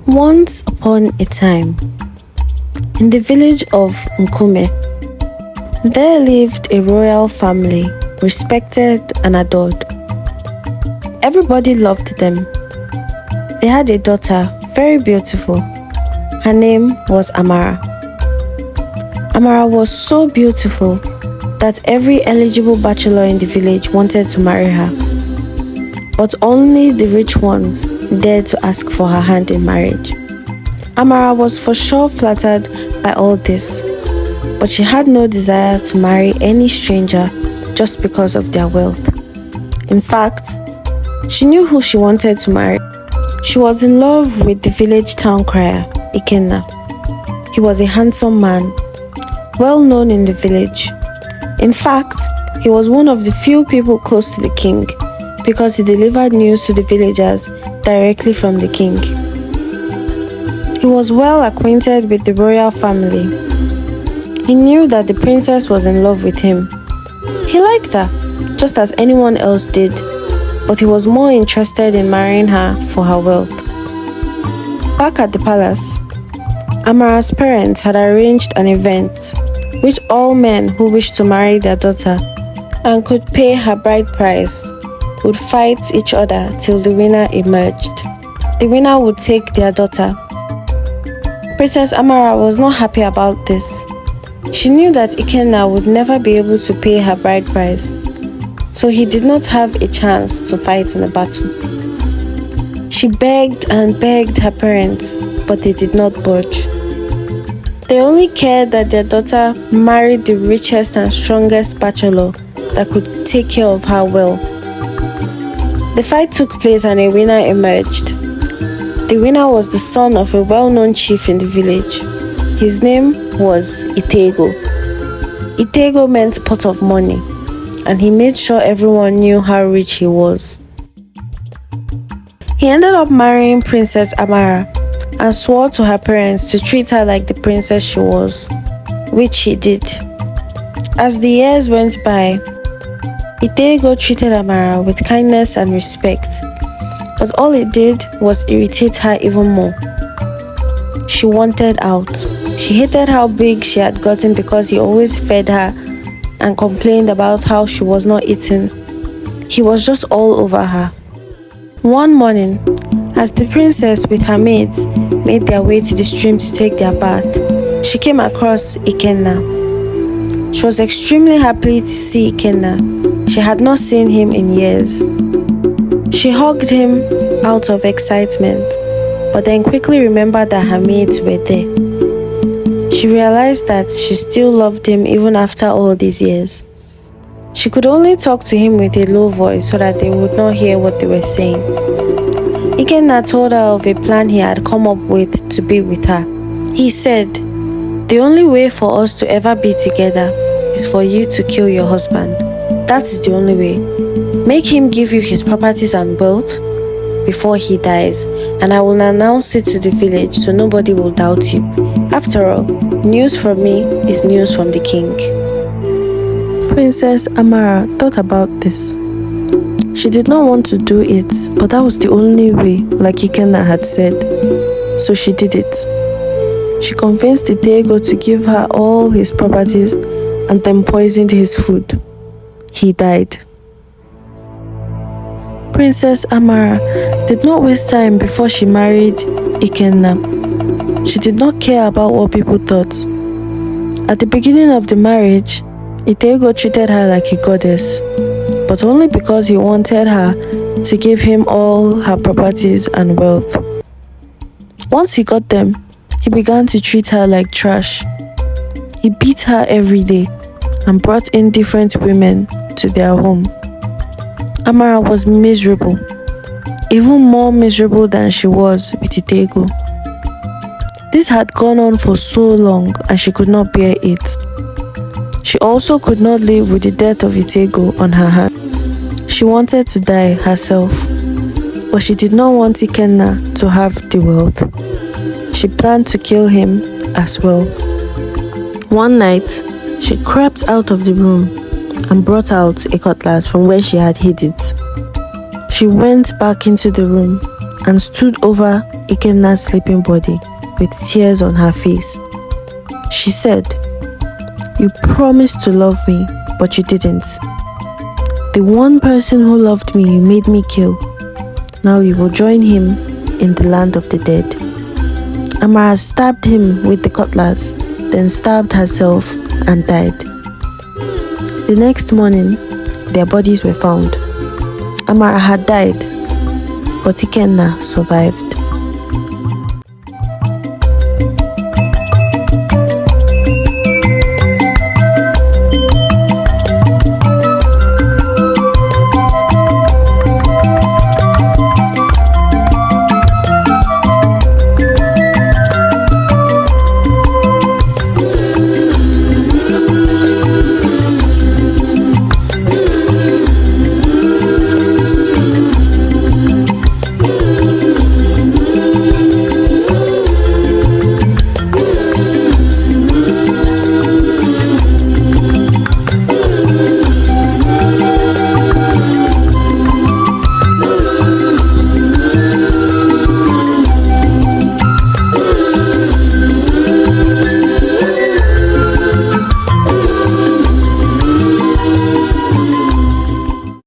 Once upon a time, in the village of Nkume, there lived a royal family, respected and adored. Everybody loved them. They had a daughter, very beautiful. Her name was Amara. Amara was so beautiful that every eligible bachelor in the village wanted to marry her. But only the rich ones dared to ask for her hand in marriage. Amara was for sure flattered by all this, but she had no desire to marry any stranger just because of their wealth. In fact, she knew who she wanted to marry. She was in love with the village town crier, Ikenna. He was a handsome man, well known in the village. In fact, he was one of the few people close to the king, because he delivered news to the villagers directly from the king. He was well acquainted with the royal family. He knew that the princess was in love with him. He liked her, just as anyone else did, but he was more interested in marrying her for her wealth. Back at the palace, Amara's parents had arranged an event which all men who wished to marry their daughter and could pay her bride price would fight each other till the winner emerged. The winner would take their daughter. Princess Amara was not happy about this. She knew that Ikenna would never be able to pay her bride price, so he did not have a chance to fight in a battle. She begged and begged her parents, but they did not budge. They only cared that their daughter married the richest and strongest bachelor that could take care of her well. The fight took place and a winner emerged. The winner was the son of a well-known chief in the village. His name was Itego. Itego meant pot of money, and he made sure everyone knew how rich he was. He ended up marrying Princess Amara and swore to her parents to treat her like the princess she was, which he did. As the years went by, Itego treated Amara with kindness and respect, but all it did was irritate her even more. She wanted out. She hated how big she had gotten because he always fed her and complained about how she was not eating. He was just all over her. One morning, as the princess with her maids made their way to the stream to take their bath, she came across Ikenna. She was extremely happy to see Ikenna. She had not seen him in years. She hugged him out of excitement, but then quickly remembered that her maids were there. She realized that she still loved him even after all these years. She could only talk to him with a low voice so that they would not hear what they were saying. Ikenna told her of a plan he had come up with to be with her. He said, "The only way for us to ever be together is for you to kill your husband. That is the only way. Make him give you his properties and wealth before he dies, and I will announce it to the village so nobody will doubt you. After all, news from me is news from the king." Princess Amara thought about this. She did not want to do it, but that was the only way, like Ikenna had said. So she did it. She convinced Itego to give her all his properties and then poisoned his food. He died. Princess Amara did not waste time before she married Ikenna. She did not care about what people thought. At the beginning of the marriage, Itego treated her like a goddess, but only because he wanted her to give him all her properties and wealth. Once he got them, he began to treat her like trash. He beat her every day and brought in different women to their home. Amara was miserable, even more miserable than she was with Itego. This had gone on for so long and she could not bear it. She also could not live with the death of Itego on her hand. She wanted to die herself, but she did not want Ikenna to have the wealth. She planned to kill him as well. One night, she crept out of the room and brought out a cutlass from where she had hid it. She went back into the room and stood over Ikenna's sleeping body with tears on her face. She said, "You promised to love me, but you didn't. The one person who loved me, you made me kill. Now you will join him in the land of the dead." Amara stabbed him with the cutlass, then stabbed herself and died. The next morning, their bodies were found. Amara had died, but Ikenna survived.